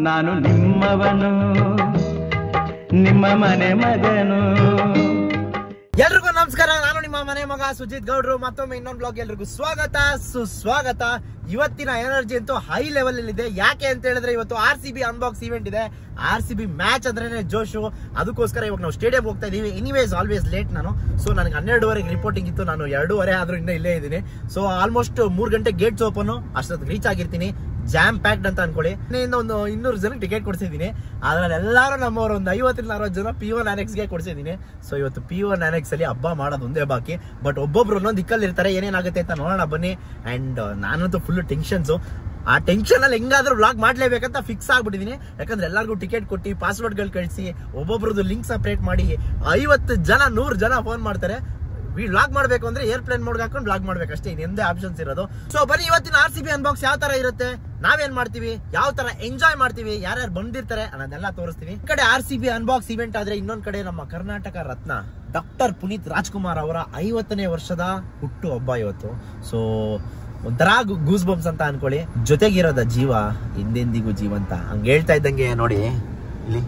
ನಾನು ನಿಮ್ಮವನು, ನಿಮ್ಮ ಮನೆ ಮಗನು. ಎಲ್ರಿಗೂ ನಮಸ್ಕಾರ. ನಾನು ನಿಮ್ಮ ಮನೆ ಮಗ ಸುಜಿತ್ ಗೌಡ್ರು. ಮತ್ತೊಮ್ಮೆ ಇನ್ನೊಂದು ಬ್ಲಾಗ್ ಎಲ್ರಿಗೂ ಸ್ವಾಗತ ಸುಸ್ವಾಗತ. ಇವತ್ತಿನ ಎನರ್ಜಿ ಅಂತೂ ಹೈ ಲೆವೆಲ್ ಅಲ್ಲಿ ಇದೆ. ಯಾಕೆ ಅಂತ ಹೇಳಿದ್ರೆ ಇವತ್ತು RCB ಅನ್ಬಾಕ್ಸ್ ಇವೆಂಟ್ ಇದೆ. RCB ಮ್ಯಾಚ್ ಅಂದ್ರೇನೆ ಜೋಶು. ಅದಕ್ಕೋಸ್ಕರ ಇವಾಗ ನಾವು ಸ್ಟೇಡಿಯಂ ಹೋಗ್ತಾ ಇದೀವಿ. ಎನಿವೇಸ್ ಆಲ್ವೇಸ್ ಲೇಟ್ ನಾನು. ಸೊ ನನಗೆ 12:30 ರಿಪೋರ್ಟಿಂಗ್ ಇತ್ತು. ನಾನು 2:30 ಆದ್ರೂ ಇನ್ನೂ ಇಲ್ಲೇ ಇದ್ದೀನಿ. ಸೊ ಆಲ್ಮೋಸ್ಟ್ 3 ಗಂಟೆ ಗೇಟ್ಸ್ ಓಪನ್. ಅಷ್ಟೊತ್ತಿಗೆ ರೀಚ್ ಆಗಿರ್ತೀನಿ. ಜಾಮ್ ಪ್ಯಾಕ್ಡ್ ಅಂತ ಅನ್ಕೊಳ್ಳಿ. ಒಂದು 200 ಜನ ಟಿಕೆಟ್ ಕೊಡ್ಸಿದ್ದೀನಿ. ಅದ್ರಲ್ಲಿ ಎಲ್ಲರೂ ನಮ್ಮವರು ಒಂದು 50-60 ಜನ P1 Annex ಗೆ ಕೊಡ್ಸಿದ್ದೀನಿ. ಸೊ ಇವತ್ತು P1 Annex ಅಲ್ಲಿ ಹಬ್ಬ ಮಾಡೋದು ಒಂದೇ ಬಾಕಿ. ಬಟ್ ಒಬ್ಬೊಬ್ರು ಒಂದೊಂದು ದಿಕ್ಕಲ್ಲಿ ಇರ್ತಾರೆ. ಏನೇನಾಗುತ್ತೆ ಅಂತ ನೋಡೋಣ ಬನ್ನಿ. ಅಂಡ್ ನಾನಂತೂ ಫುಲ್ ಟೆನ್ಷನ್ಸು. ಆ ಟೆನ್ಷನ್ ಅಲ್ಲಿ ಹೆಂಗಾದ್ರೂ ವ್ಲಾಗ್ ಮಾಡ್ಲೇಬೇಕಂತ ಫಿಕ್ಸ್ ಆಗ್ಬಿಟ್ಟಿದೀನಿ. ಯಾಕಂದ್ರೆ ಎಲ್ಲರಿಗೂ ಟಿಕೆಟ್ ಕೊಟ್ಟು ಪಾಸ್ವರ್ಡ್ಗಳು ಕಳಿಸಿ ಒಬ್ಬೊಬ್ರದ್ದು ಲಿಂಕ್ ಸಪರೇಟ್ ಮಾಡಿ 50 ಜನ 100 ಜನ ಫೋನ್ ಮಾಡ್ತಾರೆ. ವ್ಲಾಗ್ ಮಾಡ್ಬೇಕು ಅಂದ್ರೆ ಏರ್ಪ್ಲೇನ್ ಮೋಡ್ ಹಾಕೊಂಡು ವ್ಲಾಗ್ ಮಾಡ್ಬೇಕು ಅಷ್ಟೇ. ಇನ್ನೆಂದೇ ಆಪ್ಷನ್ಸ್ ಇರೋದು. ಸೊ ಬನ್ನಿ ಇವತ್ತಿನ RCB ಅನ್ಬಾಕ್ಸ್ ಯಾವ ತರ ಇರುತ್ತೆ, ನಾವೇನ್ ಮಾಡ್ತೀವಿ, ಯಾವ ತರ ಎಂಜಾಯ್ ಮಾಡ್ತೀವಿ, ಯಾರ್ಯಾರು ಬಂದಿರ್ತಾರೆ ಅನ್ನೋದೆಲ್ಲ ತೋರಿಸ್ತೀವಿ. ಈ ಕಡೆ RCB ಅನ್ಬಾಕ್ಸ್ ಇವೆಂಟ್ ಆದ್ರೆ ಇನ್ನೊಂದ್ ಕಡೆ ನಮ್ಮ ಕರ್ನಾಟಕ ರತ್ನ ಡಾಕ್ಟರ್ ಪುನೀತ್ ರಾಜ್ಕುಮಾರ್ ಅವರ 50ನೇ ವರ್ಷದ ಹುಟ್ಟು ಹಬ್ಬ ಇವತ್ತು. ಸೊ ಒಂಥರ ಗೂಸ್ ಬಂಪ್ಸ್ ಅಂತ ಅನ್ಕೊಳ್ಳಿ. ಜೊತೆಗಿರೋದ ಜೀವ ಹಿಂದೆಂದಿಗೂ ಜೀವಂತ ಹಂಗ ಹೇಳ್ತಾ ಇದ್ದಂಗೆ ನೋಡಿ ಇಲ್ಲಿ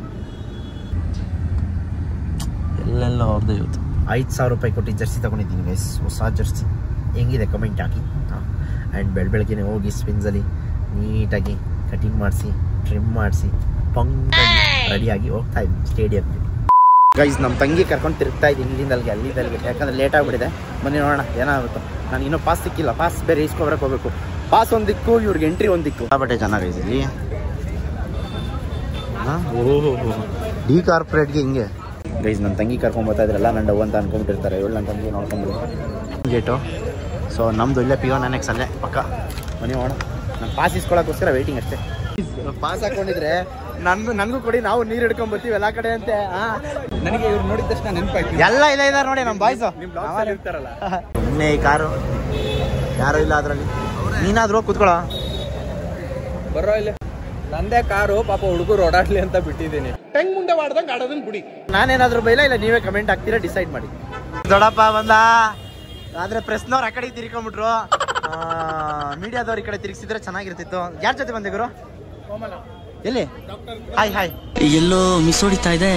ಎಲ್ಲೆಲ್ಲ ಅವ್ರದ್ದು ಇವತ್ತು 5,000 ರೂಪಾಯಿ ಕೊಟ್ಟು ಜರ್ಸಿ ತಗೊಂಡಿದ್ದೀನಿ ಗೈಸ್. ಹೊಸ ಜರ್ಸಿ ಹೆಂಗಿದೆ ಕಮೆಂಟ್ ಹಾಕಿ. ಆ್ಯಂಡ್ ಬೆಳಗ್ಗೆ ಹೋಗಿ ಸ್ಪಿನ್ಸಲ್ಲಿ ನೀಟಾಗಿ ಕಟಿಂಗ್ ಮಾಡಿಸಿ ಟ್ರಿಮ್ ಮಾಡಿಸಿ ರೆಡಿಯಾಗಿ ಹೋಗ್ತಾ ಇದ್ದೀನಿ ಸ್ಟೇಡಿಯಂಗೆ. ಗೈಸ್ ನಮ್ಮ ತಂಗಿ ಕರ್ಕೊಂಡು ತಿರುಗ್ತಾ ಇದ್ದೀನಿ ಇಲ್ಲಿಂದಲ್ಲಿಗೆ ಅಲ್ಲಿಂದಲ್ಲಿಗೆ. ಯಾಕಂದ್ರೆ ಲೇಟ್ ಆಗಿಬಿಟ್ಟಿದೆ. ಬನ್ನಿ ನೋಡೋಣ ಏನಾಗುತ್ತೋ. ನಾನು ಇನ್ನೂ ಪಾಸ್ ಸಿಕ್ಕಿಲ್ಲ. ಪಾಸ್ ಬೇರೆ ಇಸ್ಕೊಬರಕ್ಕೆ ಹೋಗ್ಬೇಕು. ಪಾಸ್ ಒಂದು ದಿಕ್ಕು, ಇವ್ರಿಗೆ ಎಂಟ್ರಿ ಒಂದು ದಿಕ್ಕು. ಬಟ್ಟೆ ಚೆನ್ನಾಗೈತೆ ಇಲ್ಲಿ. ಓಹೋ ಡಿ ಕಾರ್ಪೊರೇಟ್ಗೆ ಹಿಂಗೆ ಗೈಸ್ ನನ್ನ ತಂಗಿ ಕರ್ಕೊಂಡ್ಬರ್ತಾ ಇದ್ರಲ್ಲ ನನ್ನ ಡವ್ ಅಂತ ಅನ್ಕೊಂಡ್ಬಿಟ್ಟಿರ್ತಾರೆ. ಇವಳು ನನ್ನ ತಂಗಿ ನೋಡ್ಕೊಂಡ್ಬಿಡು ಗೇಟು. ಸೊ ನಮ್ಮದು ಇಲ್ಲೇ P1 Annex ಅಲ್ಲೇ ಪಕ್ಕ. ಬನ್ನಿ ನೋಡೋಣ. ನಾನು ಪಾಸ್ ಇಸ್ಕೊಳ್ಳೋಕ್ಕೋಸ್ಕರ ವೆಯ್ಟಿಂಗ್ ಅಷ್ಟೇ. ಪಾಸ್ ಹಾಕೊಂಡಿದ್ರೆ ನನಗೂ ಕೊಡಿ, ನಾವು ನೀರು ಹಿಡ್ಕೊಂಡ್ ಬರ್ತೀವಿ ಎಲ್ಲ ಕಡೆ ಅಂತೆ. ನನಗೆ ಇವ್ರು ನೋಡಿದ ತಕ್ಷಣ ನೆನಪಾಯ್ತು. ಎಲ್ಲ ಇಲ್ಲ ಇದಾರೆ ನೋಡಿ ನಮ್ಮ ಬಾಯ್ಸು ಇರ್ತಾರಲ್ಲ. ಸುಮ್ಮನೆ ಈ ಕಾರು ಯಾರು ಇಲ್ಲ ಅದ್ರಲ್ಲಿ. ನೀನಾದ್ರೂ ಕೂತ್ಕೊಳ್ಳೋ. ಬರೋ ಇಲ್ಲ ನಂದೇ ಕಾರು. ಪಾಪ ಹುಡುಗರು ಓಡಾಡ್ಲಿ ಅಂತ ಬಿಟ್ಟಿದ್ದೀನಿ. ಹೆಂಗ್ ಮುಂದೆ ಮಾಡ್ದಂಗೆ ಆಡೋದನ್ನ ಬಿಡಿ. ನಾನೇನಾದ್ರೂ ಬೈಲ ಇಲ್ಲ ನೀವೇ ಕಮೆಂಟ್ ಹಾಕ್ತೀರಾ, ಡಿಸೈಡ್ ಮಾಡಿ. ದೊಡ್ಡಪ್ಪ ಬಂದ ಆದ್ರೆ ಪ್ರೆಸ್ನವ್ರು ಆ ಕಡೆ ತಿರ್ಕೊಂಡ್ಬಿಟ್ರು. ಮೀಡಿಯಾದವ್ರು ಈ ಕಡೆ ತಿರ್ಗಿಸಿದ್ರೆ ಚೆನ್ನಾಗಿರ್ತಿತ್ತು. ಯಾರ ಜೊತೆ ಬಂದೆ ಗುರು? ಎಲ್ಲಿ? Hi hi. ಎಲ್ಲೋ ಮಿಸ್ ಹೊಡಿತಾ ಇದೆ,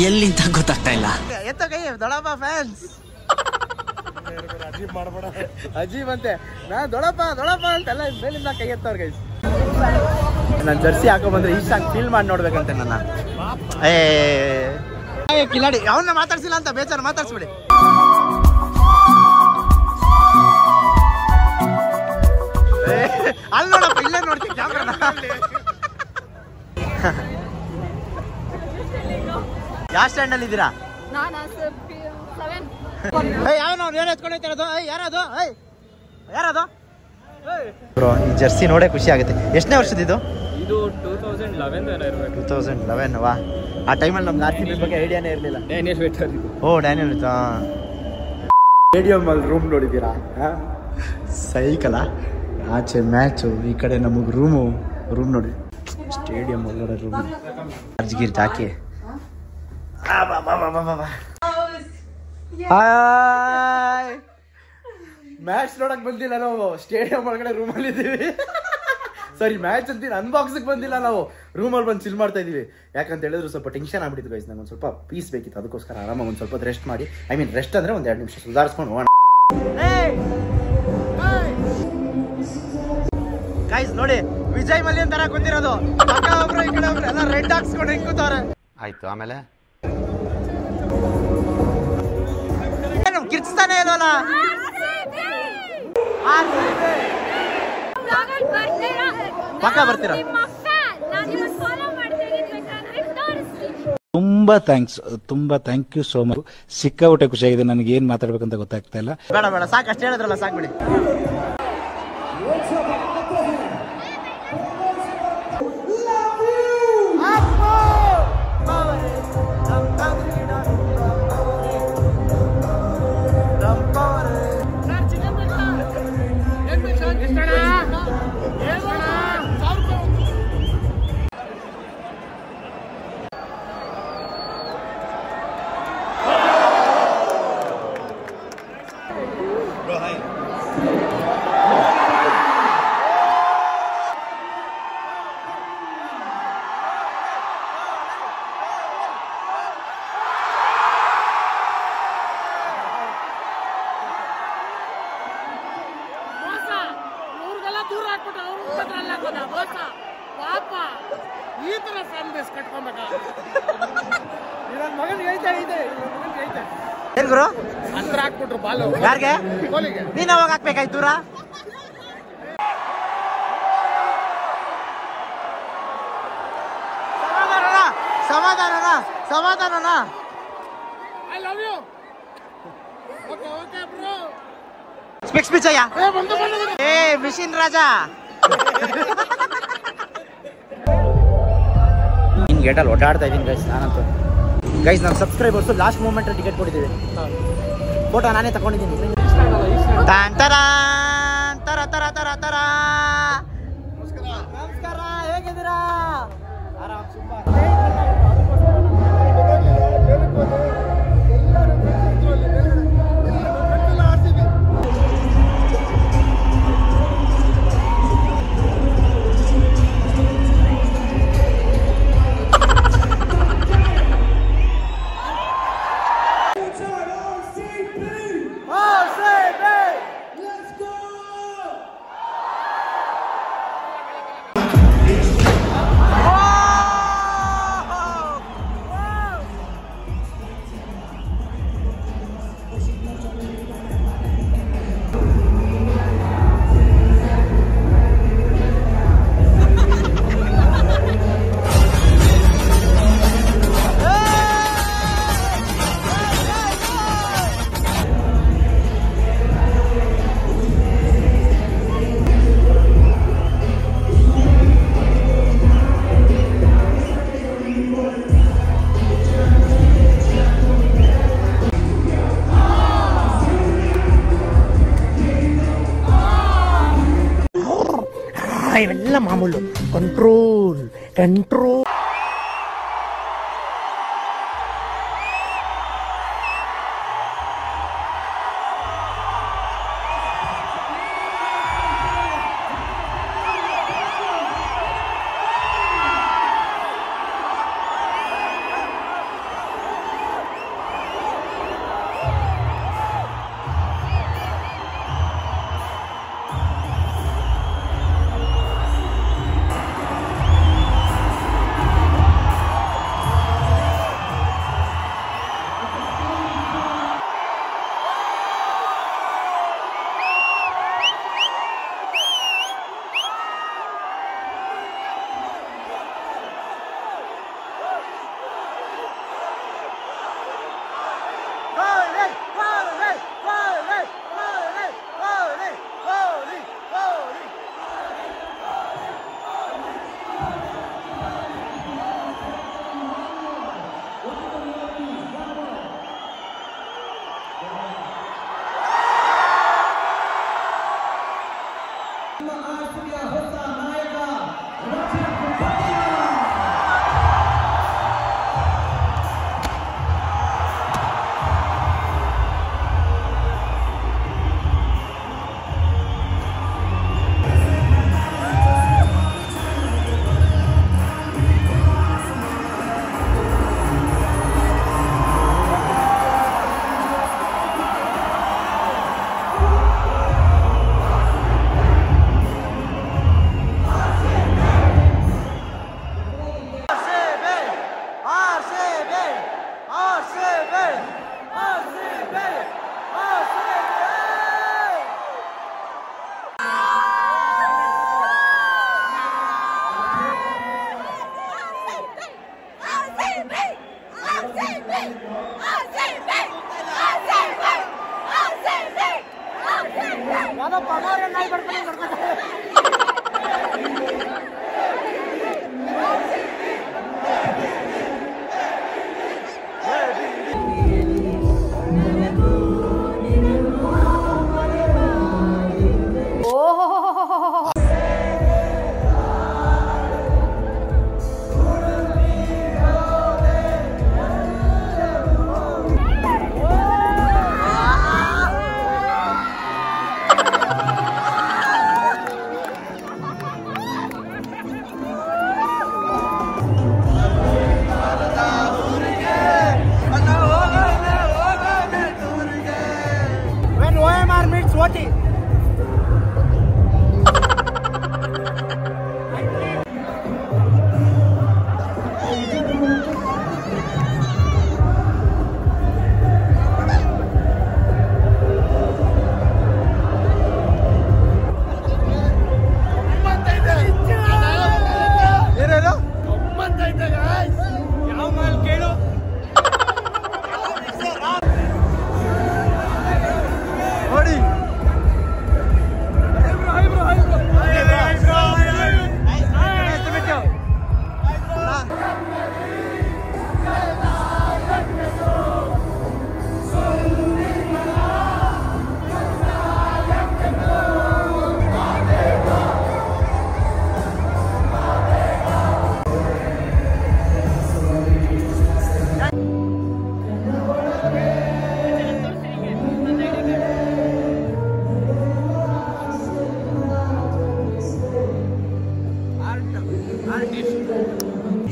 ಎಲ್ಲಿ ಅಂತ ಗೊತ್ತಾಗ್ತಾ ಇಲ್ಲ. ಎತ್ತ ಕೈ ದೊಡ್ಡಪ್ಪ ಫ್ಯಾನ್ಸ್. ಅಜೀಬ್ ಮಾಡ್ಬೇಡ. ಅಜೀಬ್ ಅಂತೆ. ನಾ ದೊಡ್ಡಪ್ಪ ಅಂತೆಲ್ಲ ಮೇಲಿಂದ ಕೈ ಎತ್ತವ್ರ ಗೈಸ್. ನಾನು ಜರ್ಸಿ ಹಾಕೋ ಬಂದ್ರೆ ಇಷ್ಟ ಫೀಲ್ ಮಾಡಿ ನೋಡ್ಬೇಕಂತೆ ನನ್ನ. ಕಿಲಾಡಿ ಅವನ್ನ ಮಾತಾಡ್ಸಿಲ್ಲ ಅಂತ ಬೇಜಾರು ಮಾತಾಡ್ಸ್ಬಿಡಿ. ಅಲ್ಲಿ ನೋಡಪ್ಪ ಇಲ್ಲೇ ನೋಡ್ತೀನಿ ಕ್ಯಾಮ್ರಾನ. ಯಾವ ಸ್ಟ್ಯಾಂಡ್ ಅಲ್ಲಿ ಇದ್ದೀರಾ? ಯಾರದು? ಈ ಜರ್ಸಿ ನೋಡೇ ಖುಷಿ ಆಗುತ್ತೆ. ಎಷ್ಟನೇ ವರ್ಷದಿದ್ದು? ಇದು 2011 ವಾ. ಆ ಟೈಮಲ್ಲಿ ನಮ್ಗೆ RCB ಬಗ್ಗೆ ಐಡಿಯಾನೇ ಇರಲಿಲ್ಲ. ಓ ಡ್ಯಾನಿಯಲ್ ವಿಟರ್. ಸ್ಟೇಡಿಯಂ ಅಲ್ಲಿ ರೂಮ್ ನೋಡಿದ್ದೀರಾ? ಸೈಕಲ ಆಚೆ ಮ್ಯಾಚು, ಈ ಕಡೆ ನಮಗೆ ರೂಮ್ ನೋಡಿ. ಸ್ಟೇಡಿಯಂ ಒಳಗಡೆ ರೂಮ್ ಅರ್ಜಿಗಿರ್ಜ್ ಹಾಕಿ. ಮ್ಯಾಚ್ ನೋಡಕ್ ಬಂದಿಲ್ಲ ನಾವು, ಸ್ಟೇಡಿಯಂ ಒಳಗಡೆ ರೂಮಲ್ಲಿ ಇದ್ದೀವಿ. ಸಾರಿ ಮ್ಯಾಚ್ ಅಂತೀನಿ, ಅನ್ಬಾಕ್ಸಿಗೆ ಬಂದಿಲ್ಲ ನಾವು. ರೂಮಲ್ಲಿ ಬಂದು ಚಿಲ್ ಮಾಡ್ತಾ ಇದೀವಿ. ಯಾಕಂತ ಹೇಳಿದ್ರು ಸ್ವಲ್ಪ ಟೆನ್ಷನ್ ಆಗ್ಬಿಟ್ಟಿತ್ತು ಗೈಸ್. ನಂಗೆ ಒಂದು ಸ್ವಲ್ಪ ಪೀಸ್ ಬೇಕಿತ್ತು. ಅದಕ್ಕೋಸ್ಕರ ಆರಾಮಾಗಿ ಒಂದು ಸ್ವಲ್ಪ ರೆಸ್ಟ್ ಮಾಡಿ, ರೆಸ್ಟ್ ಅಂದ್ರೆ ಒಂದು 2 ನಿಮಿಷ ಸುಧಾರಿಸ್ಕೊಂಡು ಹೋಗೋಣ. ಗೈಸ್ ನೋಡಿ ವಿಜಯ್ ಮಲ್ಯನ್ ತರ ಕೂತಿರೋದು. ಒಬ್ರು ಈ ಕಡೆ ಒಬ್ರು ಎಲ್ಲ ರೆಡ್ ಹಾಕ್ಸ್ಕೊಂಡು ಹೆಂಗ್ ಕೂತವ್ರೆ. ಆಯ್ತು ಆಮೇಲೆ ಕಿರ್ಚ್ತಾನೆ ಇಲ್ವಲ್ಲ. ಪಕ್ಕ ಬರ್ತೀರಾ? ತುಂಬಾ ಥ್ಯಾಂಕ್ ಯು ಸೋ ಮಚ್. ಸಿಕ್ಕಾಬಿಟ್ಟೆ ಖುಷಿಯಾಗಿದೆ. ನನಗೆ ಏನ್ ಮಾತಾಡ್ಬೇಕಂತ ಗೊತ್ತಾಗ್ತಾ ಇಲ್ಲ. ಬೇಡ ಸಾಕು, ಅಷ್ಟೇ ಹೇಳಿದ್ರಲ್ಲ ಸಾಕು ಬಿಡಿ. ಈ ತರ ಫ್ಯಾನ್ ಬೇಸ್ ಕಟ್ಕೊಬೇಕಾ? ನನ್ನ ಮಗನಿಗೆ ಐತೆ ಏನ್ ಗುರು ಹತ್ರ ಹಾಕ್ಬಿಟ್ರು ಬಾಲು ಯಾರಿಗೆ ಗೋಲಿಗೆ. ನೀನ್ ಅವಾಗ ಹಾಕ್ಬೇಕಾಯ್ತು ದೂರ ಸಮಾಧಾನ I love you. Okay okay bro. ಸ್ಪಿಕ್ಸ್ ಪಿಚ್ಚಯ್ಯ ಬಂದು ಏ ಮಿಷಿನ್ ರಾಜ ಇನ್ ಗೇಟಲ್ಲಿ ಓಡಾಡ್ತಾ ಇದೀನಿ ಗೈಸ್ ನಾನಂತೂ. ಗೈಸ್ ನಮ್ಮ ಸಬ್ಸ್ಕ್ರೈಬರ್ಸ್ ಲಾಸ್ಟ್ ಮೂಮೆಂಟ್ ಟಿಕೆಟ್ ಕೊಟ್ಟಿದ್ದೀವಿ. ಫೋಟೋ ನಾನೇ ತಗೊಂಡಿದ್ದೀನಿ. ತಾನ್ ತರಾನ್ ತರ ತರ ತರ ತರ. ನಮಸ್ಕಾರ, ಹೇಗಿದ್ದೀರಾ? ಆರಾಮ್ ಸೂಪರ್. ಇವೆಲ್ಲ ಮಾಮೂಲು. Control control.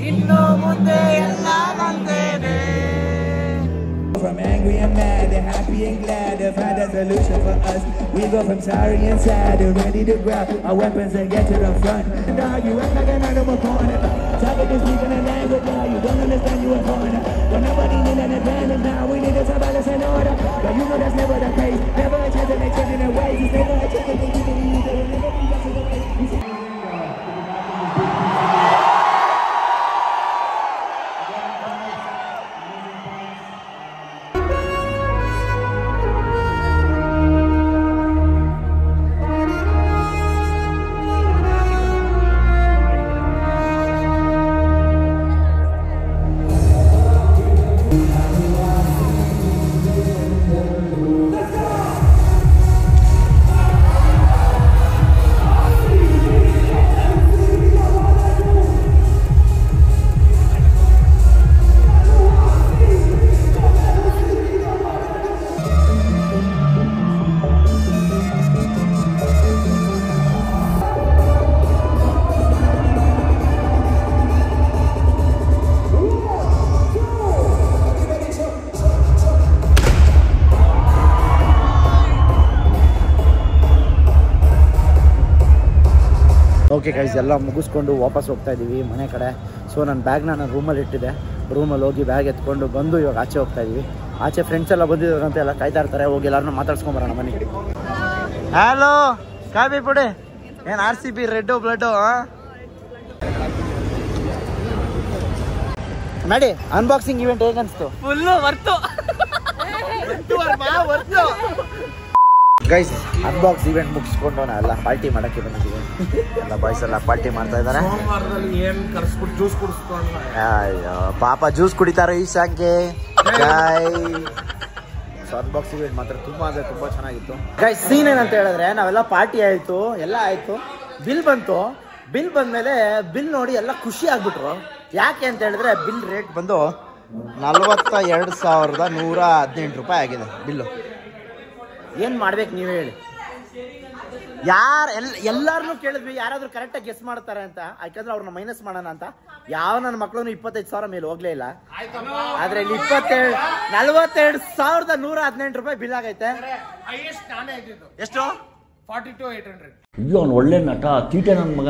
ಇನ್ನು ಮುಂದೆ ಎಲ್ಲ ನಂದೇನೆ. From angry and mad, they're happy and glad they've had a solution for us. We go from sorry and sad to ready to grab our weapons and get to the front. Now you act like an animal corner. Talking and speaking a language now you don't understand you a foreigner. When nobody need an advantage now we need to balance and order. But you know that's never the case. Never a chance that they changing their ways. It's never a chance that they do the okay guys, ಎಲ್ಲ ಮುಗಿಸ್ಕೊಂಡು ವಾಪಸ್ ಹೋಗ್ತಾ ಇದ್ದೀವಿ ಮನೆ ಕಡೆ. So ನನ್ನ ಬ್ಯಾಗ್ನ ನಾನು ರೂಮಲ್ಲಿ ಇಟ್ಟಿದ್ದೆ. ರೂಮಲ್ಲಿ ಹೋಗಿ ಬ್ಯಾಗ್ ಎತ್ಕೊಂಡು ಬಂದು ಇವಾಗ ಆಚೆ ಹೋಗ್ತಾ ಇದ್ದೀವಿ. ಆಚೆ ಫ್ರೆಂಡ್ಸ್ ಎಲ್ಲ ಬಂದಿದ್ದಾರಂತ ಎಲ್ಲ ಕಾಯ್ತಾ ಇರ್ತಾರೆ. ಹೋಗಿ ಎಲ್ಲರನ್ನೂ ಮಾತಾಡ್ಸ್ಕೊಂಬರೋಣ ಮನೆಗೆ. ಹಲೋ ಕಾಬಿ ಪುಡಿ, ಏನು RCB ರೆಡ್ಡು ಬ್ಲಡ್ಡು ಮಾಡಿ. ಅನ್ಬಾಕ್ಸಿಂಗ್ ಇವೆಂಟ್ ಹೇಗೆ ಅನಿಸ್ತು? ಫುಲ್ಲು ವರ್ತು. ಗೈಸ್, ಅನ್ಬಾಕ್ಸ್ ಇವೆಂಟ್ ಮುಗಿಸ್ಕೊಂಡು ಎಲ್ಲ ಪಾರ್ಟಿ ಮಾಡೋಕ್ಕೆ ಬಂದಿದ್ದೀವಿ. ಎಲ್ಲ ಬಾಯ್ಸ್ ಎಲ್ಲ ಪಾರ್ಟಿ ಮಾಡ್ತಾ ಇದ್ದಾರೆ. ಅಯ್ಯೋ ಪಾಪ ಜ್ಯೂಸ್ ಕುಡಿತಾರೋ ಈ ಸಂಖ್ಯೆ. ಸೊ ಅನ್ಬಾಕ್ಸ್ ಇವೆಂಟ್ ಮಾತ್ರ ತುಂಬ ಅಂದರೆ ತುಂಬ ಚೆನ್ನಾಗಿತ್ತು. ಗೈಸ್, ಸೀನ್ ಏನಂತ ಹೇಳಿದ್ರೆ ನಾವೆಲ್ಲ ಪಾರ್ಟಿ ಆಯಿತು, ಎಲ್ಲ ಆಯಿತು, ಬಿಲ್ ಬಂತು. ಬಿಲ್ ಬಂದಮೇಲೆ ಬಿಲ್ ನೋಡಿ ಎಲ್ಲ ಖುಷಿ ಆಗ್ಬಿಟ್ರು. ಯಾಕೆ ಅಂತ ಹೇಳಿದ್ರೆ ಬಿಲ್ ರೇಟ್ ಬಂದು 42,118 ರೂಪಾಯಿ ಆಗಿದೆ ಬಿಲ್ಲು. ಏನು ಮಾಡ್ಬೇಕು ನೀವೇ ಹೇಳಿ? ಎಲ್ಲಾರನ್ನೂ ಕೇಳಿದ್ವಿ, ಯಾರಾದ್ರೂ ಕರೆಕ್ಟಾಗಿ ಗೆಸ್ ಮಾಡ್ತಾರೆ ಅಂತ. ಯಾಕಂದ್ರೆ ಅವ್ರನ್ನ ಮೈನಸ್ ಮಾಡೋಣ ಅಂತ. ಯಾವ ನನ್ನ ಮಕ್ಕಳು 25,000 ಮೇಲೆ ಹೋಗ್ಲೇ ಇಲ್ಲ. ಆದ್ರೆ ಇಲ್ಲಿ 42,118 ರೂಪಾಯಿ ಬಿಲ್ ಆಗೈತೆ. ಎಷ್ಟು? 42,800. ಅವ್ನು ಒಳ್ಳೆ ನಟ, ತೀಟ ನನ್ನ ಮಗ.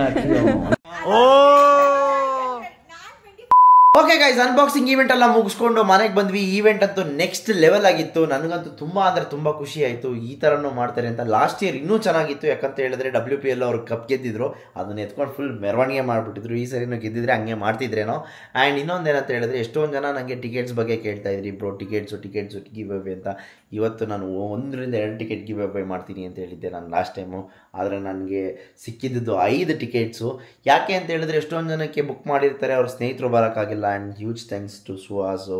ಓಕೆ ಗೈಸ್, ಅನ್ಬಾಕ್ಸಿಂಗ್ ಈವೆಂಟ್ ಎಲ್ಲ ಮುಗಿಸ್ಕೊಂಡು ಮನೆಗೆ ಬಂದ್ವಿ. ಈವೆಂಟ್ ಅಂತೂ ನೆಕ್ಸ್ಟ್ ಲೆವೆಲ್ ಆಗಿತ್ತು. ನನಗಂತೂ ತುಂಬ ಅಂದರೆ ತುಂಬ ಖುಷಿ ಆಯಿತು. ಈ ಥರನೂ ಮಾಡ್ತಾರೆ ಅಂತ. ಲಾಸ್ಟ್ ಇಯರ್ ಇನ್ನೂ ಚೆನ್ನಾಗಿತ್ತು. ಯಾಕಂತ ಹೇಳಿದ್ರೆ WPL ಅವ್ರು ಕಪ್ ಗೆದ್ದಿದ್ರು, ಅದನ್ನ ಎತ್ಕೊಂಡು ಫುಲ್ ಮೆರವಣಿಗೆ ಮಾಡಿಬಿಟ್ಟಿದ್ರು. ಈ ಸರಿನೂ ಗೆದ್ದಿದ್ರೆ ಹಂಗೆ ಮಾಡ್ತಿದ್ರೇನೋ. ಆ್ಯಂಡ್ ಇನ್ನೊಂದೇನಂತ ಹೇಳಿದ್ರೆ ಎಷ್ಟೊಂದು ಜನ ನನಗೆ ಟಿಕೆಟ್ಸ್ ಬಗ್ಗೆ ಕೇಳ್ತಾ ಇದ್ರಿ, ಬ್ರೋ ಟಿಕೆಟ್ಸು ಗಿವ್ ಅವೇ ಅಂತ. ಇವತ್ತು ನಾನು 1 ರಿಂದ 2 ಟಿಕೆಟ್ ಗಿವ್ ಅವೇ ಮಾಡ್ತೀನಿ ಅಂತ ಹೇಳಿದ್ದೆ ನಾನು ಲಾಸ್ಟ್ ಟೈಮು. ಆದರೆ ನನಗೆ ಸಿಕ್ಕಿದ್ದು 5 ಟಿಕೆಟ್ಸು. ಯಾಕೆ ಅಂತ ಹೇಳಿದ್ರೆ ಎಷ್ಟೊಂದು ಜನಕ್ಕೆ ಬುಕ್ ಮಾಡಿರ್ತಾರೆ, ಅವ್ರ ಸ್ನೇಹಿತರು ಬರೋಕ್ಕಾಗಿಲ್ಲ. And huge thanks to Suhas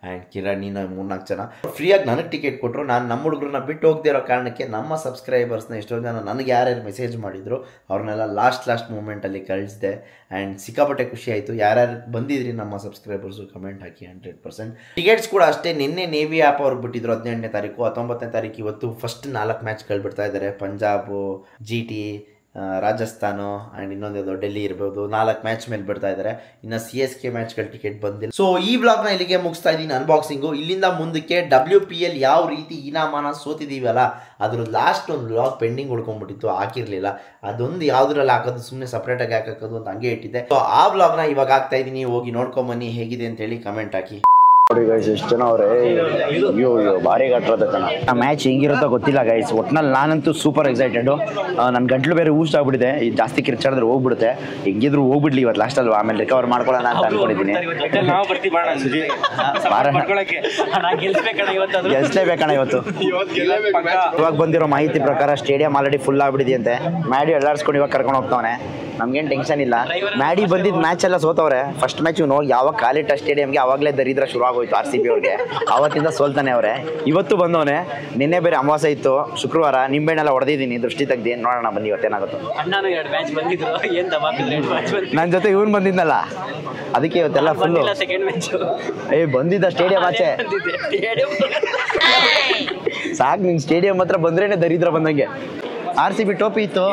and Kiran, 3-4 ಜನ ಫ್ರೀಯಾಗಿ ನನಗೆ ಟಿಕೆಟ್ ಕೊಟ್ಟರು. ನಾನು ನಮ್ಮ ಹುಡುಗರನ್ನ ಬಿಟ್ಟು ಹೋಗದೇ ಇರೋ ಕಾರಣಕ್ಕೆ ನಮ್ಮ ಸಬ್ಸ್ಕ್ರೈಬರ್ಸ್ನ ಎಷ್ಟೊಂದು ಜನ ನನಗೆ ಯಾರ್ಯಾರು ಮೆಸೇಜ್ ಮಾಡಿದ್ರು ಅವ್ರನ್ನೆಲ್ಲ ಲಾಸ್ಟ್ ಮೂಮೆಂಟಲ್ಲಿ ಕಳಿಸಿದೆ. ಆ್ಯಂಡ್ ಸಿಕ್ಕಾಪಟ್ಟೆ ಖುಷಿ ಆಯಿತು. ಯಾರ್ಯಾರು ಬಂದಿದ್ರಿ ನಮ್ಮ ಸಬ್ಸ್ಕ್ರೈಬರ್ಸು ಕಮೆಂಟ್ ಹಾಕಿ. 100% ಟಿಕೆಟ್ಸ್ ಕೂಡ ಅಷ್ಟೇ. ನಿನ್ನೆ ನೇವಿ ಆ್ಯಪ್ ಅವ್ರು ಬಿಟ್ಟಿದ್ರು 18ನೇ ತಾರೀಕು, 19ನೇ ತಾರೀಕು ಇವತ್ತು ಫಸ್ಟ್ 4 ಮ್ಯಾಚ್ಗಳು ಬಿಡ್ತಾ ಇದ್ದಾರೆ. ಪಂಜಾಬು, GT, ರಾಜಸ್ಥಾನು ಆ್ಯಂಡ್ ಇನ್ನೊಂದು ಡೆಲ್ಲಿ ಇರ್ಬೋದು. 4 ಮ್ಯಾಚ್ ಮೇಲೆ ಬಿಡ್ತಾ ಇದ್ದಾರೆ. ಇನ್ನು CSK ಮ್ಯಾಚ್ಗಳ ಟಿಕೆಟ್ ಬಂದಿಲ್ಲ. ಸೊ ಈ ಬ್ಲಾಗ್ನ ಇಲ್ಲಿಗೆ ಮುಗಿಸ್ತಾ ಇದ್ದೀನಿ ಅನ್ಬಾಕ್ಸಿಂಗು. ಇಲ್ಲಿಂದ ಮುಂದಕ್ಕೆ WPL ಯಾವ ರೀತಿ ಇನಾಮನ ಸೋತಿದ್ದೀವಲ್ಲ ಅದ್ರ ಲಾಸ್ಟ್ ಒಂದು ಬ್ಲಾಗ್ ಪೆಂಡಿಂಗ್ ಉಳ್ಕೊಂಡ್ಬಿಟ್ಟಿತ್ತು, ಹಾಕಿರಲಿಲ್ಲ. ಅದೊಂದು ಯಾವುದ್ರಲ್ಲಿ ಹಾಕೋದು, ಸುಮ್ಮನೆ ಸಪ್ರೇಟಾಗಿ ಹಾಕೋದು ಅಂತ ಹಂಗೆ ಇಟ್ಟಿದ್ದೆ. ಸೊ ಆ ಬ್ಲಾಗ್ನ ಇವಾಗ ಹಾಕ್ತಾ ಇದ್ದೀನಿ. ಹೋಗಿ ನೋಡ್ಕೊಂಬನ್ನಿ ಹೇಗಿದೆ ಅಂತೇಳಿ ಕಮೆಂಟ್ ಹಾಕಿ. ನೋಡಿ ಗೈಸ್, ಎಷ್ಟು ಜನ ಅವರೇ. ಅಯ್ಯೋ ಭಾರಿ ಗಟ್ರದ ಕಣ. ಆ ಮ್ಯಾಚ್ ಹೆಂಗಿರುತ್ತೋ ಗೊತ್ತಿಲ್ಲ ಗೈಸ್. ಒಟ್ನಲ್ಲಿ ನಾನಂತೂ ಸೂಪರ್ ಎಕ್ಸೈಟೆಡ್. ನನ್ನ ಗಂಟ್ಲು ಬೇರೆ ಊಸ್ಟ್ ಆಗ್ಬಿಟ್ಟಿದೆ. ಜಾಸ್ತಿ ಕಿರ್ಚಾಡಿದ್ರೆ ಹೋಗ್ಬಿಡುತ್ತೆ. ಹೆಂಗಿದ್ರು ಹೋಗ್ಬಿಡ್ಲಿ ಇವತ್ತು ಲಾಸ್ಟ್ ಅಲ್ವಾ, ಆಮೇಲೆ ರಿಕವರ್ ಮಾಡ್ಕೊಳ್ಳೋಣ ಅಂತ ಅನ್ಕೊಂಡಿದ್ದೀನಿ. ಗೆಲ್ಸ್ಲೇಬೇಕಣ್ಣ ಇವತ್ತು. ಇವಾಗ ಬಂದಿರೋ ಮಾಹಿತಿ ಪ್ರಕಾರ ಸ್ಟೇಡಿಯಂ ಆಲ್ರೆಡಿ ಫುಲ್ ಆಗ್ಬಿಟ್ಟಿದೆಯಂತೆ. ಮ್ಯಾಡಿ ಎಲ್ಲಾಡ್ಸ್ಕೊಂಡು ಇವಾಗ ಕರ್ಕೊಂಡು ಹೋಗ್ತಾವನೆ. ನಮ್ಗೇನು ಟೆನ್ಷನ್ ಇಲ್ಲ. ಮ್ಯಾಡಿ ಬಂದಿದ್ದು ಮ್ಯಾಚ್ ಎಲ್ಲ ಸೋತವ್ರೆ. ಫಸ್ಟ್ ಮ್ಯಾಚ್ ಹೋಗಿ ಯಾವಾಗ ಕಾಲಿಟ್ಟ ಸ್ಟೇಡಿಯಂಗೆ ಅವಾಗಲೇ ದರಿದ್ರ ಶುರು ಆಗೋಯ್ತು RCB ಅವ್ರಿಗೆ. ಅವತ್ತಿಂದ ಸೋಲ್ತಾನೆ ಅವರೇ. ಇವತ್ತು ಬಂದವನೆ. ನಿನ್ನೆ ಬೇರೆ ಅಮಾವಾಸ್ಯೆ ಇತ್ತು, ಶುಕ್ರವಾರ. ನಿಂಬೆಣ್ಣೆಲ್ಲ ಹೊಡೆದಿದ್ದೀನಿ, ದೃಷ್ಟಿ ತೆಗ್ದು. ನೋಡೋಣ ಬನ್ನಿ ಇವತ್ತೇನಾಗುತ್ತೋ. ನನ್ನ ಜೊತೆ ಇವನು ಬಂದಿದ್ನಲ್ಲ, ಅದಕ್ಕೆ ಇವತ್ತೆಲ್ಲ ಫುಲ್ಲು ಬಂದಿದ್ದ ಸ್ಟೇಡಿಯಂ ಆಚೆ. ಸಾಕು, ನಿನ್ ಸ್ಟೇಡಿಯಂ ಹತ್ರ ಬಂದ್ರೇನೆ ದರಿದ್ರ ಬಂದಂಗೆ. RCB ಟೋಪಿ ಇತ್ತು.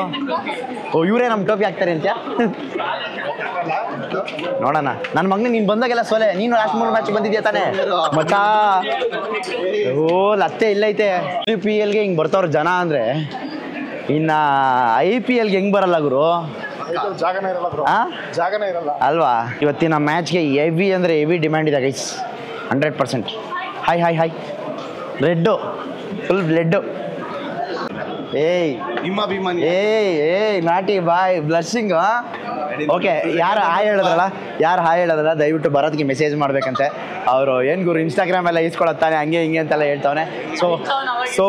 ಓ ಇವರೇ ನಮ್ಮ ಟೋಪಿ ಹಾಕ್ತಾರೆ ಅಂತ. ನೋಡೋಣ. ನನ್ನ ಮಗನ ನೀನ್ ಬಂದಾಗೆಲ್ಲ ಸೋಲೆ. ನೀನು ಲಾಸ್ಟ್ 3 ಮ್ಯಾಚ್ ಬಂದಿದ್ಯಾ ತಾನೆ ಮಚ್ಚಾ? ಓ ಲತ್ತೆ ಇಲ್ಲೈತೆ. IPL ಗೆ ಹಿಂಗ್ ಬರ್ತಾವ್ರ ಜನ ಅಂದ್ರೆ ಇನ್ನ IPL ಗೆ ಹೆಂಗ್ ಬರಲ್ಲ ಗುರು? ಜಾಗನೇ ಇರಲ್ಲ ಅಲ್ವಾ? ಇವತ್ತಿನ ಮ್ಯಾಚ್ಗೆ ಹೆವಿ ಅಂದ್ರೆ ಹೆವಿ ಡಿಮ್ಯಾಂಡ್ ಇದೆ guys. 100%. Hi red full bread. ಏಯ್ ನಾಟಿ ಬಾಯ್ ಬ್ಲಸ್ಸಿಂಗ್. ಓಕೆ, ಯಾರು ಹಾಯ್ ಹೇಳಿದ್ರಲ್ಲ ದಯವಿಟ್ಟು ಭರತ್ಗೆ ಮೆಸೇಜ್ ಮಾಡ್ಬೇಕಂತೆ. ಅವರು ಏನು ಗುರು ಇನ್ಸ್ಟಾಗ್ರಾಮ್ ಎಲ್ಲ ಇಸ್ಕೊಳತ್ತಾನೆ ಹಂಗೆ ಹಿಂಗೆ ಅಂತೆಲ್ಲ ಹೇಳ್ತಾವನೆ. ಸೊ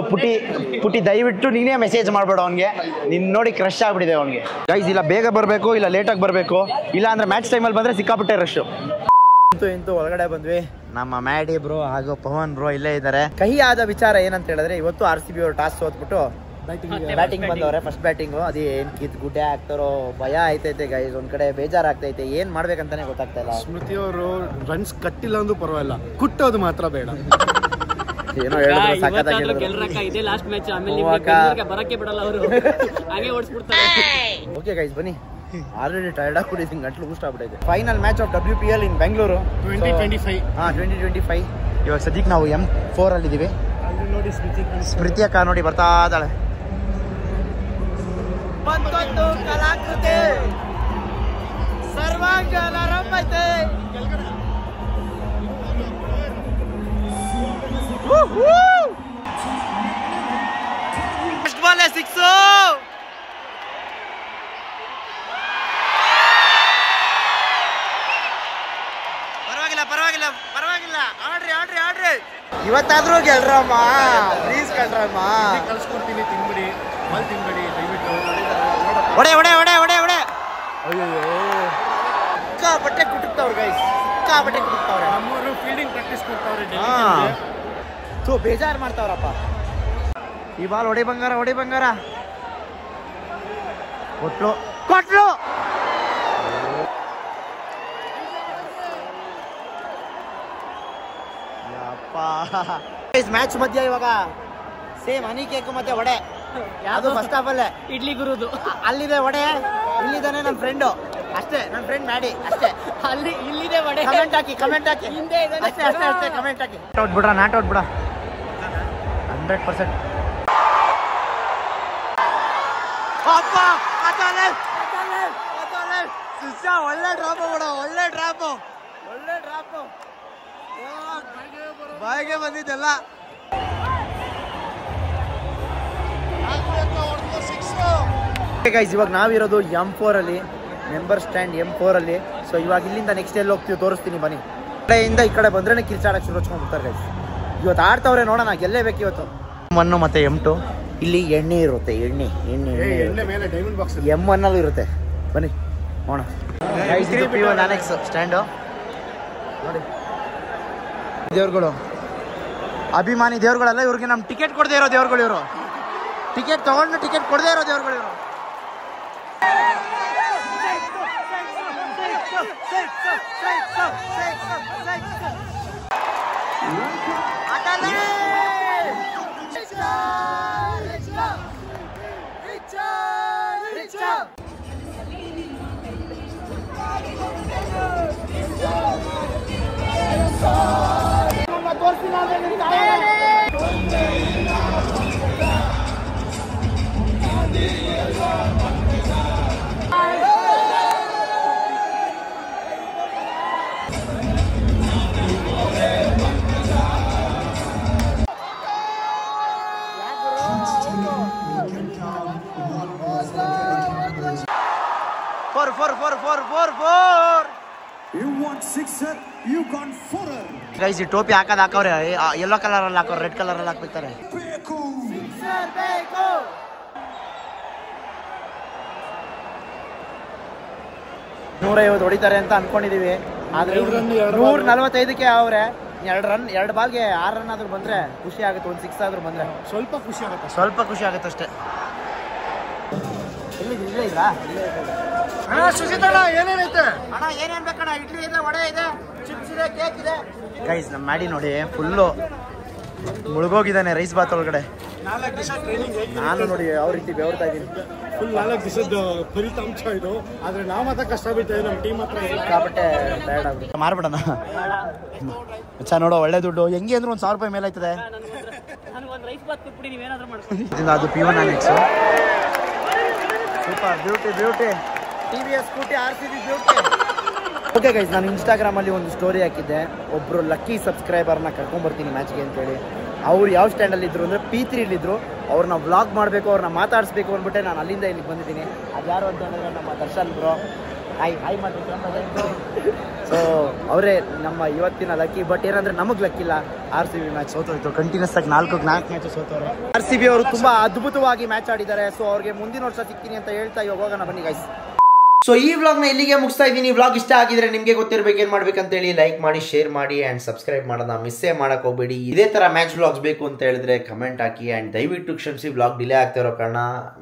ಪುಟಿ ದಯವಿಟ್ಟು ನೀನೇ ಮೆಸೇಜ್ ಮಾಡ್ಬೇಡ ಅವ್ನಿಗೆ. ನಿನ್ನ ನೋಡಿ ಕ್ರಶ್ ಆಗ್ಬಿಟ್ಟಿದೆ ಅವ್ನಿಗೆ ಗೈಸ್. ಇಲ್ಲ ಬೇಗ ಬರಬೇಕು, ಇಲ್ಲ ಲೇಟಾಗಿ ಬರಬೇಕು, ಇಲ್ಲ ಅಂದರೆ ಮ್ಯಾಚ್ ಟೈಮಲ್ಲಿ ಬಂದರೆ ಸಿಕ್ಕಾಪಟ್ಟೆ ರಶ್ಶು. ಇಂತೂ ಒಳಗಡೆ ಬಂದ್ವಿ. ನಮ್ಮ ಮ್ಯಾಡಿ ಬ್ರೋ ಹಾಗೂ ಪವನ್ ಬ್ರೋ ಇಲ್ಲೇ ಇದ್ದಾರೆ. ಕಹಿ ಆದ ವಿಚಾರ ಏನಂತ ಹೇಳಿದ್ರೆ, ಇವತ್ತು RCB ಅವರು ಟಾಸ್ ಸೋತ್ಬಿಟ್ಟು ಬ್ಯಾಟಿಂಗ್ ಬಂದವ್ರೆ. ಫಸ್ಟ್ ಬ್ಯಾಟಿಂಗು ಅದು ಏನ್ ಗುಡ್ಡೆ ಹಾಕ್ತಾರೋ ಭಯ ಆಯ್ತೈತೆ ಗೈಸ್. ಒಂದ್ ಕಡೆ ಬೇಜಾರಾಗ್ತೈತೆ. ಏನ್ ಮಾಡ್ಬೇಕಂತಾನೆ ಗೊತ್ತಾಗ್ತಾ ಇಲ್ಲ. ಸ್ಮೃತಿ ಅವರು ರನ್ಸ್ ಕಟ್ಟಿಲ್ಲ ಅಂದ್ರೂ ಪರವಾಗಿಲ್ಲ, ಕುಟ್ಟೋದು ಮಾತ್ರ ಬೇಡ. ಏನೋ ಹೇಳಿದ್ರು ಸಖತ್ತಾಗಿ ಓಕೆ ಗೈಸ್ ಬನ್ನಿ. ಆಲ್ರೆಡಿ ಟೈರ್ಡ್ ಆಗ್ಬಿಟ್ಟಿದ್ದೀನಿ, ಗಂಟ್ಲು ಬೂಸ್ಟ್ ಆಗ್ಬಿಟ್ಟಿದೆ. ಫೈನಲ್ ಮ್ಯಾಚ್ ಆಫ್ WPL ಇನ್ ಬೆಂಗಳೂರು 2025. ಇವಾಗ ಸದ್ಯಕ್ಕೆ ನಾವು M4 ಅಲ್ಲಿ ಇದೀವಿ. ನೋಡಿ ಸ್ಮೃತಿ ಅಕ್ಕ ನೋಡಿ ಬರ್ತಾ ಇದ್ದಾಳೆ. ಕಲಾಕೃತಿ ಸರ್ವಾಂಗ ಐತೆ. First ball 6. ಪರವಾಗಿಲ್ಲ ಆಡ್ರಿ. ಇವತ್ತಾದ್ರೂ ಗೆಲ್ರಮ್ಮ ಪ್ಲೀಸ್ ಕಳ್ರಮ್ಮ. ಕಳ್ಸ್ಕೊಡ್ತೀನಿ, ತಿನ್ಬಿಡಿ, ಮಲ್ ತಿನ್ಬೇಡಿ ದಯವಿಟ್ಟು. ಒಡೆ ಬಟ್ಟೆ ಕುಟುಕ್ತವ್ರು ಗೈಸ್, ಬಟ್ಟೆ ಕುಟುಕ್ತವ್ರೆ. ನಮ್ಮೂರು ಫೀಲ್ಡಿಂಗ್ ಪ್ರಾಕ್ಟೀಸ್ ಕೊಡ್ತಾವ್ರೆ. ಬೇಜಾರು ಮಾಡ್ತಾವ್ರಪ್ಪ. ಈ ಬಾಲ್ ಹೊಡೆ ಬಂಗಾರ ಕೊಟ್ಲು. ಮ್ಯಾಚ್ ಮಧ್ಯ ಇವಾಗ ಸೇಮ್ ಹನಿ ಕೇಕ್ ಮತ್ತೆ ವಡೆ. ಯಾವುದು ಫಸ್ಟ್ ಹಾಫ್ ಅಲ್ಲೇ ಇಡ್ಲಿ ಗುರುದು. ಅಲ್ಲಿದೆ ವಡೆ, ಇಲ್ಲಿದ್ದಾನೆ ನನ್ನ ಫ್ರೆಂಡು. ಅಷ್ಟೇ, ನನ್ನ ಫ್ರೆಂಡ್ ಮ್ಯಾಡಿ ಅಷ್ಟೇ. ಅಲ್ಲಿ ಇಲ್ಲಿದೆ ವಡೆ. ಕಮೆಂಟ್ ಹಾಕಿ ಅಷ್ಟೇ ಕಮೆಂಟ್ ಹಾಕಿ. ನಾಟ್ ಔಟ್ ಬಿಡ 100%. ಒಳ್ಳೆ ಡ್ರಾಪ್ ಬಾಯಿಗೆ ಬಂದಿದ್ದೆಲ್ಲ. ಇವಾಗ ನಾವಿರೋದು M4 ಅಲ್ಲಿ, ಮೆಂಬರ್ ಸ್ಟ್ಯಾಂಡ್ M4 ಅಲ್ಲಿ. ಸೊ ಇವಾಗ ಇಲ್ಲಿಂದ ನೆಕ್ಸ್ಟ್ ಎಲ್ಲಿ ಹೋಗ್ತೀವಿ ತೋರಿಸ್ತೀನಿ ಬನ್ನಿ. ಕಡೆಯಿಂದ ಈ ಕಡೆ ಬಂದ್ರೆ ಕಿರ್ಚಾಡಕ್ಕೆ ಶುರು ಹಚ್ಕೊಂಡ್ಬಿಡ್ತಾರೆ ಗೈಸ್. ಇವತ್ತು ಆಡ್ತಾವ್ರೆ, ನೋಡೋಣ ಗೆಲ್ಲೇಬೇಕು ಇವತ್ತು. M1 ಮತ್ತೆ M2 ಇಲ್ಲಿ ಎಣ್ಣೆ ಇರುತ್ತೆ. ಎಣ್ಣೆ ಮೇಲೆ ಡೈಮಂಡ್ ಬಾಕ್ಸ್ M1 ಅಲ್ಲೂ ಇರುತ್ತೆ. ಬನ್ನಿ ನೋಡೋಣ. P1 ಸ್ಟ್ಯಾಂಡು ನೋಡಿ. ದೇವ್ರುಗಳು, ಅಭಿಮಾನಿ ದೇವ್ರುಗಳೆಲ್ಲ. ಇವ್ರಿಗೆ ನಮ್ ಟಿಕೆಟ್ ಕೊಡದೇ ಇರೋ ದೇವ್ರುಗಳು ಇವರು. ಟಿಕೆಟ್ ತಗೊಂಡು ಟಿಕೆಟ್ ಕೊಡದೇ ಇರೋ ದೇವ್ರುಗಳು ಇವರು. ಗೈಸ್ ಈ ಟೋಪಿ ಹಾಕವ್ರೆ. ಯೆಲ್ಲೋ ಕಲರ್ ಅಲ್ಲಿ ಹಾಕೋರು, ರೆಡ್ ಕಲರ್ ಅಲ್ಲಿ ಹಾಕ್ಬಿಡ್ತಾರೆ. 150 ಹೊಡಿತಾರೆ ಅಂತ ಅನ್ಕೊಂಡಿದೀವಿ. ಆದ್ರೆ 145ಕ್ಕೆ ಅವ್ರೆ. 2 ಬಾಲ್ಗೆ 6 ರನ್ ಆದ್ರೂ ಬಂದ್ರೆ ಖುಷಿ ಆಗುತ್ತೆ. 1 6 ಆದ್ರೂ ಬಂದ್ರೆ ಸ್ವಲ್ಪ ಖುಷಿ ಆಗುತ್ತೆ ಅಷ್ಟೇ. ಏನೇನೈತೆ ಅಣ್ಣ? ಏನೇನ್ ಬೇಕಣ್ಣ? ಇಡ್ಲಿ ಇದೆ, ವಡೆ ಇದೆ, ಚಿಪ್ಸ್ ಇದೆ, ಕೇಕ್ ಇದೆ. ಗೈಸ್ ನಮ್ಮ ಮಾಡಿ ನೋಡಿ ಫುಲ್ಲು ಮುಳುಗೋಗಿದ್ದಾನೆ ರೈಸ್ ಬಾತ್ ಒಳಗಡೆ. ನಾನು ನೋಡಿ ಯಾವ ರೀತಿ ಬೆವರ್ತಾ ಇದ್ದೀನಿ. ಫುಲ್ 4 ದಿವಸದ ಫಲಿತಾಂಶ ಇದು. ಆದ್ರೆ ನಾವು ಮಾತ್ರ ಕಷ್ಟ ಬೀಳ್ತಾ ಇದ್ದೀವಿ, ನಮ್ಮ ಟೀಮ್ ಹತ್ರ ಸಿಕ್ಕಾಪಟ್ಟೆ ಬ್ಯಾಡ್ ಆಗ್ಬಿಟ್ಟು ಮಾರ್ಬಿಡೋಣ. ಚಾ ನೋಡೋ ಒಳ್ಳೆ ದುಡ್ಡು ಹೆಂಗೆ ಅಂದ್ರೆ 1,000 ರೂಪಾಯಿ ಮೇಲೆ ಆಯ್ತದೆ. ಅದು P1 Annex. Super beauty TVS scooty RCB beauty. Okay guys, ನಾನು ಇನ್ಸ್ಟಾಗ್ರಾಮಲ್ಲಿ ಒಂದು ಸ್ಟೋರಿ ಹಾಕಿದ್ದೆ. ಒಬ್ಬರು ಲಕ್ಕಿ ಸಬ್ಸ್ಕ್ರೈಬರ್ನ ಕರ್ಕೊಂಡ್ಬರ್ತೀನಿ ಮ್ಯಾಚ್ಗೆ ಅಂತೇಳಿ. ಅವ್ರು ಯಾವ ಸ್ಟ್ಯಾಂಡಲ್ಲಿ ಇದ್ರು ಅಂದರೆ P3 ಅವ್ರನ್ನ ವ್ಲಾಗ್ ಮಾಡಬೇಕು, ಅವ್ರನ್ನ ಮಾತಾಡಿಸ್ಬೇಕು ಅಂದ್ಬಿಟ್ಟೆ ನಾನು ಅಲ್ಲಿಂದ ಇಲ್ಲಿಗೆ ಬಂದಿದ್ದೀನಿ. ಅದು ಯಾರು ಅಂತಂದರೆ ನಮ್ಮ ದರ್ಶನ್ ಬ್ರೋ. ಹಾಯ್ ಮಾಡ್ಬೇಕು. ಸೊ ಅವರೇ ನಮ್ಮ ಇವತ್ತಿನ ಲಕ್ಕಿ. ಬಟ್ ಏನಂದರೆ ನಮಗೆ ಲಕ್ಕಿಲ್ಲ, RCB ಮ್ಯಾಚ್ ಸೋತೋಯ್ತು. ಕಂಟಿನ್ಯೂಸ್ ಆಗಿ 4 ಮ್ಯಾಚ್ ಸೋತವ್ರೆ. RCB ಅವರು ತುಂಬ ಅದ್ಭುತವಾಗಿ ಮ್ಯಾಚ್ ಆಡಿದ್ದಾರೆ. ಸೊ ಅವ್ರಿಗೆ ಮುಂದಿನ ವರ್ಷ ಸಿಗ್ತೀನಿ ಅಂತ ಹೇಳ್ತಾ ಇವಾಗ ಹೋಗೋಣ ಬನ್ನಿ ಗೈಸ್. ಸೊ ಈ ವ್ಲಾಗ್ನ ಇಲ್ಲಿಗೆ ಮುಗಿಸ್ತಾ ಇದ್ದೀನಿ. ವ್ಲಾಗ್ ಇಷ್ಟ ಆಗಿದ್ರೆ ನಿಮಗೆ ಗೊತ್ತಿರಬೇಕು ಏನು ಮಾಡ್ಬೇಕಂತೇಳಿ ಲೈಕ್ ಮಾಡಿ, ಶೇರ್ ಮಾಡಿ ಆ್ಯಂಡ್ ಸಬ್ಸ್ಕ್ರೈಬ್ ಮಾಡೋದನ್ನ ಮಿಸ್ಸೇ ಮಾಡೋಕೆ ಹೋಗಬೇಡಿ. ಇದೇ ಥರ ಮ್ಯಾಚ್ ವ್ಲಾಗ್ಸ್ ಬೇಕು ಅಂತ ಹೇಳಿದ್ರೆ ಕಮೆಂಟ್ ಹಾಕಿ. ಆ್ಯಂಡ್ ದಯವಿಟ್ಟು ಕ್ಷಮಿಸಿ, ವ್ಲಾಗ್ ಡಿಲೇ ಆಗ್ತಾ ಇರೋ ಕಾರಣ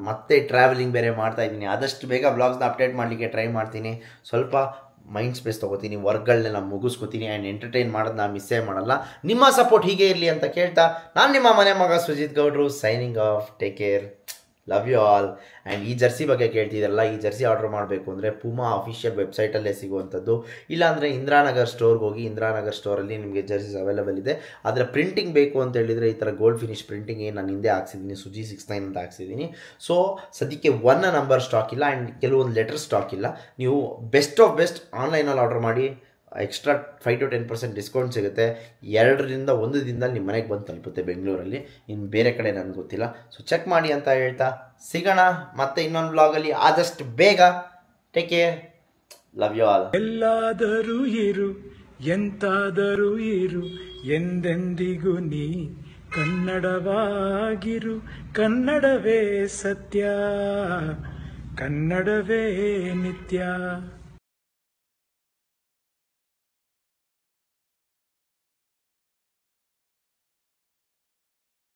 ಮತ್ತೆ ಟ್ರಾವೆಲಿಂಗ್ ಬೇರೆ ಮಾಡ್ತಾ ಇದ್ದೀನಿ. ಆದಷ್ಟು ಬೇಗ ವ್ಲಾಗ್ಸ್ನ ಅಪ್ಡೇಟ್ ಮಾಡಲಿಕ್ಕೆ ಟ್ರೈ ಮಾಡ್ತೀನಿ. ಸ್ವಲ್ಪ ಮೈಂಡ್ ಸ್ಪೇಸ್ ತೊಗೋತೀನಿ, ವರ್ಕ್ಗಳನ್ನೆಲ್ಲ ಮುಗಿಸ್ಕೊತೀನಿ ಆ್ಯಂಡ್ ಎಂಟರ್ಟೈನ್ ಮಾಡೋದನ್ನ ಮಿಸ್ಸೇ ಮಾಡಲ್ಲ. ನಿಮ್ಮ ಸಪೋರ್ಟ್ ಹೀಗೆ ಇರಲಿ ಅಂತ ಕೇಳ್ತಾ ನಾನು ನಿಮ್ಮ ಮನೆ ಮಗ ಸುಜಿತ್ ಗೌಡ್ರು signing off. Take care, love you all. And ಈ ಜರ್ಸಿ ಬಗ್ಗೆ ಕೇಳ್ತಿದ್ರಲ್ಲ, ಈ ಜರ್ಸಿ ಆರ್ಡರ್ ಮಾಡಬೇಕು ಅಂದರೆ ಪೂಮಾ ಅಫಿಷಿಯಲ್ ವೆಬ್ಸೈಟಲ್ಲೇ ಸಿಗುವಂಥದ್ದು. ಇಲ್ಲಾಂದರೆ ಇಂದಿರಾನಗರ್ ಸ್ಟೋರ್ಗೆ ಹೋಗಿ, ಇಂದಿರಾನಗರ್ ಸ್ಟೋರಲ್ಲಿ ನಿಮಗೆ ಜರ್ಸೀಸ್ ಅವೈಲೇಬಲ್ ಇದೆ. ಆದರೆ ಪ್ರಿಂಟಿಂಗ್ ಬೇಕು ಅಂತ ಹೇಳಿದರೆ ಈ ಥರ ಗೋಲ್ಡ್ ಫಿನಿಶ್ ಪ್ರಿಂಟಿಂಗ್ ನಾನು ಹಿಂದೆ ಹಾಕ್ಸಿದ್ದೀನಿ, ಸುಜಿ 69 ಅಂತ ಹಾಕ್ಸಿದ್ದೀನಿ. ಸೊ ಸದ್ಯಕ್ಕೆ 1 ನಂಬರ್ ಸ್ಟಾಕ್ ಇಲ್ಲ ಆ್ಯಂಡ್ ಕೆಲವೊಂದು ಲೆಟರ್ ಸ್ಟಾಕ್ ಇಲ್ಲ. ನೀವು ಬೆಸ್ಟ್ ಆಫ್ ಬೆಸ್ಟ್ ಆನ್ಲೈನಲ್ಲಿ ಆರ್ಡರ್ ಮಾಡಿ, ಎಕ್ಸ್ಟ್ರಾ 5 to 10% ಡಿಸ್ಕೌಂಟ್ ಸಿಗುತ್ತೆ. 2 ರಿಂದ 1 ದಿನದಲ್ಲಿ ನಿಮ್ಮ ಮನೆಗೆ ಬಂದು ತಲುಪುತ್ತೆ ಬೆಂಗಳೂರಲ್ಲಿ. ಇನ್ನು ಬೇರೆ ಕಡೆ ನನಗೆ ಗೊತ್ತಿಲ್ಲ. ಸೊ ಚೆಕ್ ಮಾಡಿ ಅಂತ ಹೇಳ್ತಾ ಸಿಗೋಣ ಮತ್ತೆ ಇನ್ನೊಂದು ವ್ಲಾಗಲ್ಲಿ ಆದಷ್ಟು ಬೇಗ. Take care, love you all. ಎಲ್ಲಾದರೂ ಇರು, ಎಂತಾದರೂ ಇರು, ಎಂದೆಂದಿಗೂ ನೀ ಕನ್ನಡವಾಗಿರು. ಕನ್ನಡವೇ ಸತ್ಯ, ಕನ್ನಡವೇ ನಿತ್ಯ.